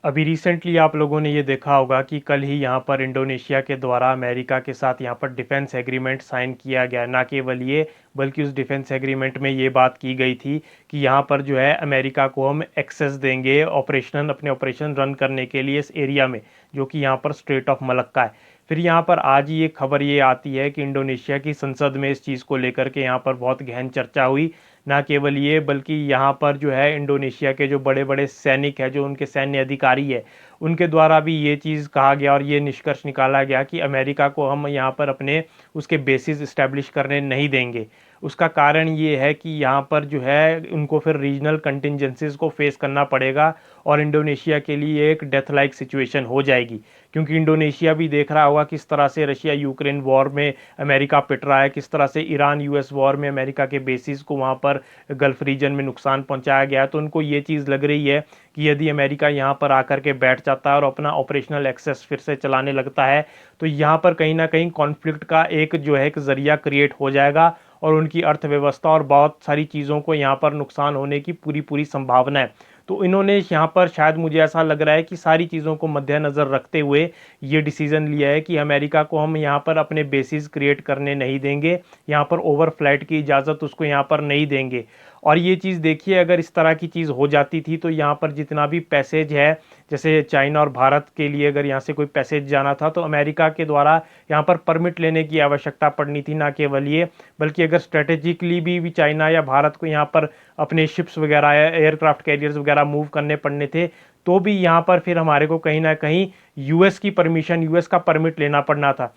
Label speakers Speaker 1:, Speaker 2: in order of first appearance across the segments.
Speaker 1: अभी रिसेंटली आप लोगों ने ये देखा होगा कि कल ही यहाँ पर इंडोनेशिया के द्वारा अमेरिका के साथ यहाँ पर डिफेंस एग्रीमेंट साइन किया गया। ना केवल ये बल्कि उस डिफेंस एग्रीमेंट में ये बात की गई थी कि यहाँ पर जो है अमेरिका को हम एक्सेस देंगे अपने ऑपरेशन रन करने के लिए इस एरिया में, जो कि यहाँ पर स्ट्रेट ऑफ मलक्का है। फिर यहाँ पर आज ये खबर ये आती है कि इंडोनेशिया की संसद में इस चीज़ को लेकर के यहाँ पर बहुत गहन चर्चा हुई। ना केवल ये बल्कि यहाँ पर जो है इंडोनेशिया के जो बड़े बड़े सैनिक हैं, जो उनके सैन्य अधिकारी है, उनके द्वारा भी ये चीज़ कहा गया और ये निष्कर्ष निकाला गया कि अमेरिका को हम यहाँ पर अपने उसके बेसिस इस्टेब्लिश करने नहीं देंगे। उसका कारण ये है कि यहाँ पर जो है उनको फिर रीजनल कंटिजेंसीज को फेस करना पड़ेगा और इंडोनेशिया के लिए एक डेथ लाइक सिचुएशन हो जाएगी, क्योंकि इंडोनेशिया भी देख रहा होगा किस तरह से रशिया यूक्रेन वॉर में अमेरिका पिट रहा है, किस तरह से ईरान यूएस वॉर में अमेरिका के बेसिस को वहाँ पर गल्फ रीजन में नुकसान पहुँचाया गया। तो उनको ये चीज़ लग रही है कि यदि अमेरिका यहाँ पर आकर के बैठ जाता है और अपना ऑपरेशनल एक्सेस फिर से चलाने लगता है तो यहाँ पर कहीं ना कहीं कॉन्फ्लिक्ट का एक जो है एक जरिया क्रिएट हो जाएगा और उनकी अर्थव्यवस्था और बहुत सारी चीज़ों को यहाँ पर नुकसान होने की पूरी पूरी संभावना है। तो इन्होंने यहाँ पर शायद मुझे ऐसा लग रहा है कि सारी चीज़ों को मद्देनज़र रखते हुए ये डिसीज़न लिया है कि अमेरिका को हम यहाँ पर अपने बेसिस क्रिएट करने नहीं देंगे, यहाँ पर ओवर फ्लाइट की इजाज़त उसको यहाँ पर नहीं देंगे। और ये चीज़ देखिए, अगर इस तरह की चीज़ हो जाती थी तो यहाँ पर जितना भी पैसेज है, जैसे चाइना और भारत के लिए अगर यहाँ से कोई पैसेज जाना था तो अमेरिका के द्वारा यहाँ पर परमिट लेने की आवश्यकता पड़नी थी। ना केवल ये बल्कि अगर स्ट्रेटेजिकली भी चाइना या भारत को यहाँ पर अपने शिप्स वगैरह या एयरक्राफ्ट कैरियर्स वगैरह मूव करने पड़ने थे तो भी यहाँ पर फिर हमारे को कहीं ना कहीं यूएस की परमिशन, यूएस का परमिट लेना पड़ना था।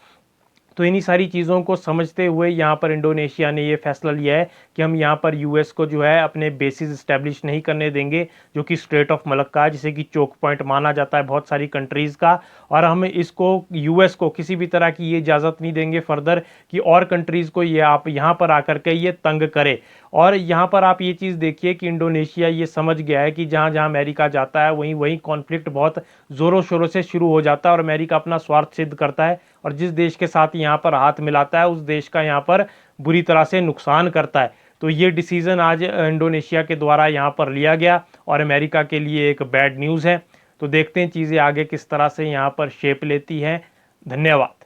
Speaker 1: तो इन्हीं सारी चीज़ों को समझते हुए यहाँ पर इंडोनेशिया ने ये फैसला लिया है कि हम यहाँ पर यूएस को जो है अपने बेसिस इस्टेब्लिश नहीं करने देंगे, जो कि स्ट्रेट ऑफ मलक्का है, जिसे कि चोक पॉइंट माना जाता है बहुत सारी कंट्रीज़ का। और हम इसको यूएस को किसी भी तरह की ये इजाज़त नहीं देंगे फर्दर कि और कंट्रीज़ को ये आप यहाँ पर आकर के ये तंग करे। और यहाँ पर आप ये चीज़ देखिए कि इंडोनेशिया ये समझ गया है कि जहाँ जहाँ अमेरिका जाता है वहीं वहीं कॉन्फ्लिक्ट बहुत ज़ोरों शोरों से शुरू हो जाता है और अमेरिका अपना स्वार्थ सिद्ध करता है और जिस देश के साथ यहाँ पर हाथ मिलाता है उस देश का यहाँ पर बुरी तरह से नुकसान करता है। तो ये डिसीज़न आज इंडोनेशिया के द्वारा यहाँ पर लिया गया और अमेरिका के लिए एक बैड न्यूज़ है। तो देखते हैं चीज़ें आगे किस तरह से यहाँ पर शेप लेती हैं। धन्यवाद।